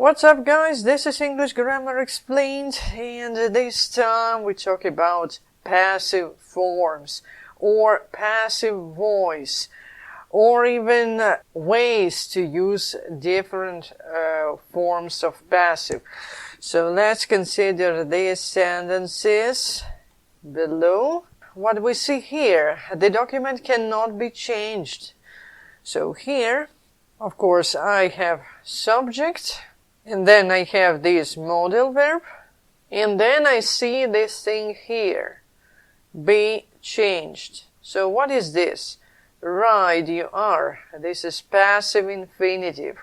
What's up, guys? This is English Grammar Explained, and this time we talk about passive forms or passive voice, or even ways to use different forms of passive. So let's consider these sentences below. What we see here, the document cannot be changed. So here, of course, I have subject, and then I have this modal verb, and then I see this thing here, be changed. So what is this? Right, you are. This is passive infinitive.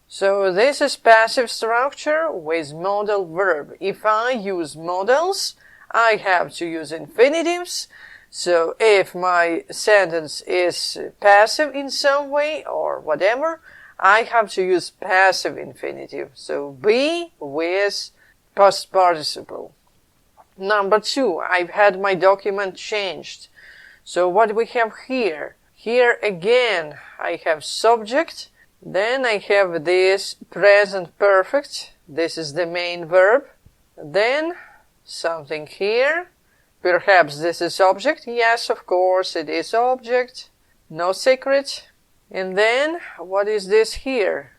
So this is passive structure with modal verb. If I use modals, I have to use infinitives. So if my sentence is passive in some way or whatever, I have to use passive infinitive. So be with past participle. Number 2, I've had my document changed. So what we have here? Here again, I have subject. Then I have this present perfect. This is the main verb. Then something here. Perhaps this is object. Yes, of course, it is object. No secret. And then, what is this here?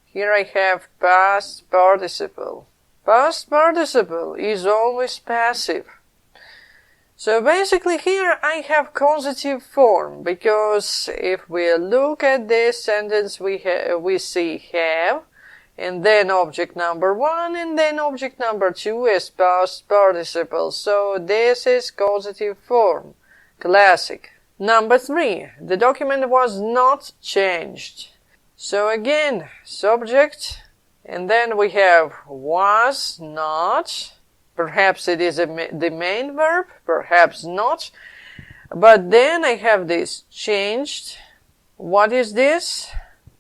Here I have past participle. Past participle is always passive. So basically here I have causative form, because if we look at this sentence, we see have, and then object number 1, and then object number 2 is past participle. So this is causative form. Classic. Number 3, the document was not changed. So again, subject, and then we have was not. Perhaps it is the main verb, perhaps not. But then I have this changed. What is this?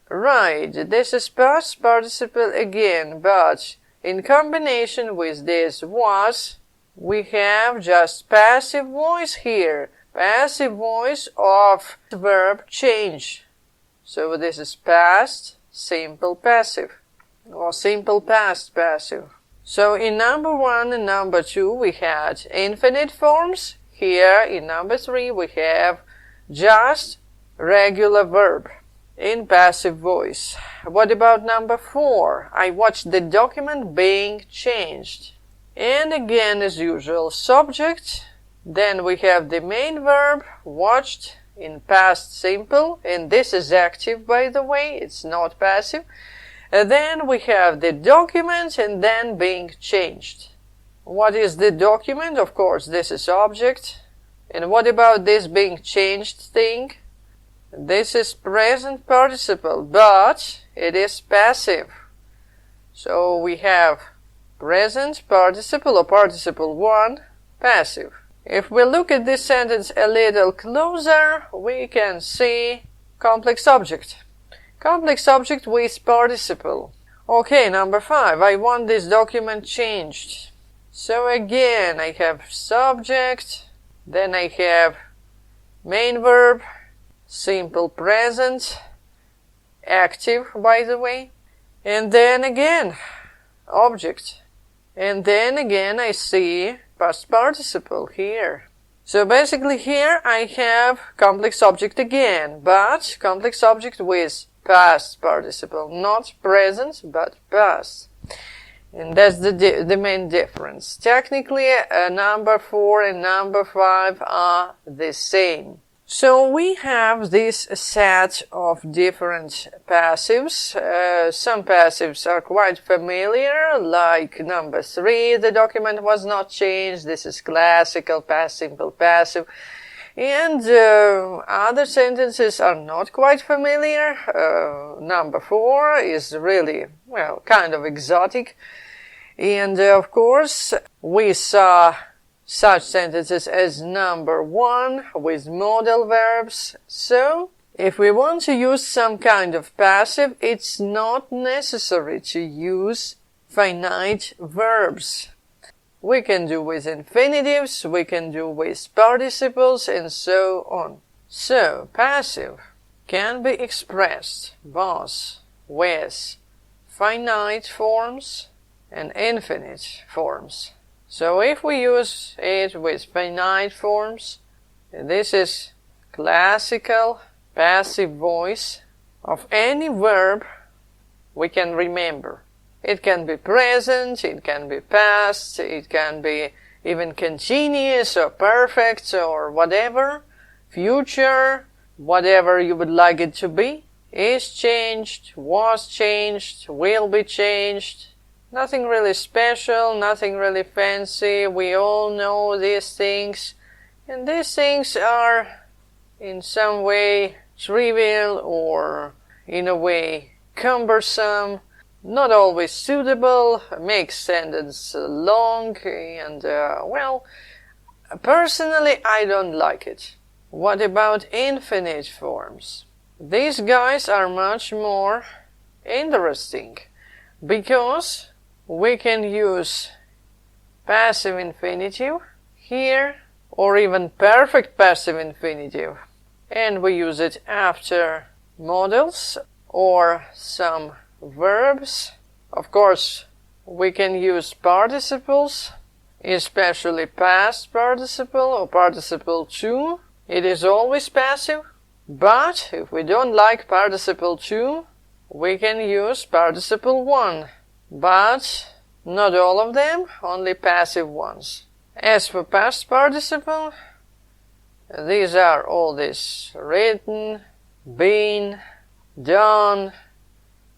Right, this is past participle again, but in combination with this was, we have just passive voice here. Passive voice of verb change. So this is past simple passive, or simple past passive. So in number 1 and number 2 we had infinite forms. Here in number 3 we have just regular verb in passive voice. What about number 4? I watched the document being changed. And again, as usual, subject. Then we have the main verb, watched, in past simple, and this is active, by the way, it's not passive. And then we have the document, and then being changed. What is the document? Of course, this is object. And what about this being changed thing? This is present participle, but it is passive. So we have present participle, or participle 1, passive. If we look at this sentence a little closer, we can see complex object. Complex object with participle. Okay, number 5. I want this document changed. So again, I have subject, then I have main verb, simple present, active, by the way, and then again, object. And then again, I see past participle here. So basically here I have complex object again, but complex object with past participle, not present, but past. And that's the main difference. Technically, number 4 and number 5 are the same. So we have this set of different passives. Some passives are quite familiar, like number 3, the document was not changed. This is classical past simple passive. And other sentences are not quite familiar. Number 4 is really, well, kind of exotic. And of course, we saw such sentences as number 1 with modal verbs. So, if we want to use some kind of passive, it's not necessary to use finite verbs. We can do with infinitives, we can do with participles, and so on. So, passive can be expressed both with finite forms and infinite forms. So if we use it with finite forms, this is classical passive voice of any verb we can remember. It can be present, it can be past, it can be even continuous or perfect or whatever, future, whatever you would like it to be, is changed, was changed, will be changed. Nothing really special, nothing really fancy. We all know these things. And these things are in some way trivial or in a way cumbersome, not always suitable, makes sentence long, and well, personally I don't like it. What about infinite forms? These guys are much more interesting because we can use passive infinitive here or even perfect passive infinitive, and we use it after modals or some verbs. Of course, we can use participles, especially past participle or participle 2. It is always passive, but if we don't like participle 2, we can use participle 1, but not all of them, only passive ones. As for past participle, these are all this written, been, done,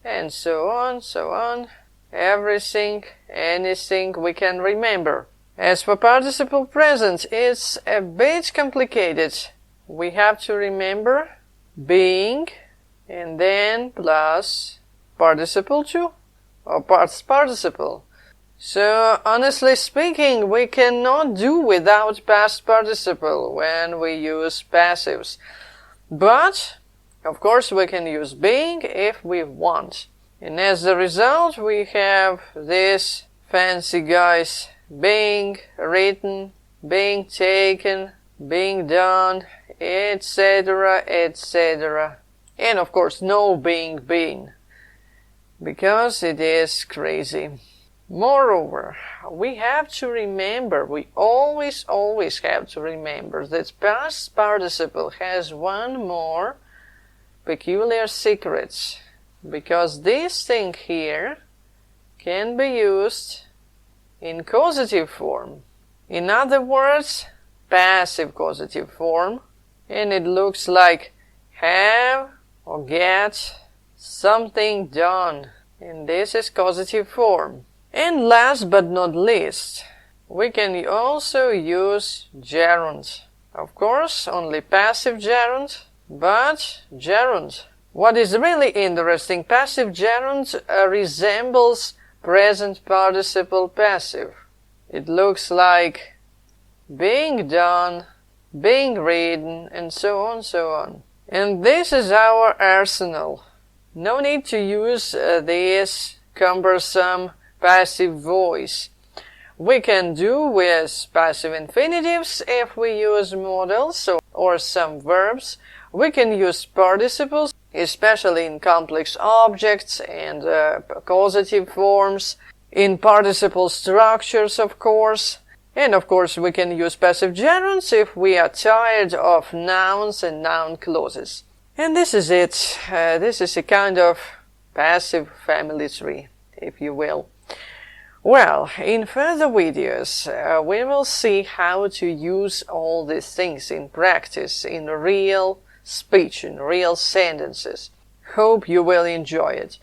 and so on, everything, anything we can remember. As for participle present, it's a bit complicated. We have to remember being and then plus participle 2 or past participle. So honestly speaking, we cannot do without past participle when we use passives. But of course we can use being if we want. And as a result we have these fancy guys: being written, being taken, being done, etc., etc. And of course no being been, because it is crazy. Moreover, we have to remember, we always have to remember that past participle has one more peculiar secret, because this thing here can be used in causative form. In other words, passive causative form, and it looks like have or get something done, and this is causative form. And last but not least, we can also use gerund. Of course, only passive gerund, but gerund. What is really interesting, passive gerund resembles present participle passive. It looks like being done, being written, and so on. And this is our arsenal. No need to use this cumbersome passive voice. We can do with passive infinitives if we use modals or some verbs. We can use participles, especially in complex objects and causative forms, in participle structures, of course. And of course we can use passive gerunds if we are tired of nouns and noun clauses. And this is it. This is a kind of passive family tree, if you will. Well, in further videos, we will see how to use all these things in practice, in real speech, in real sentences. Hope you will enjoy it.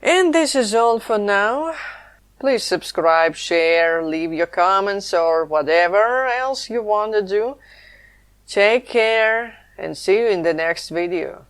And this is all for now. Please subscribe, share, leave your comments or whatever else you want to do. Take care and see you in the next video.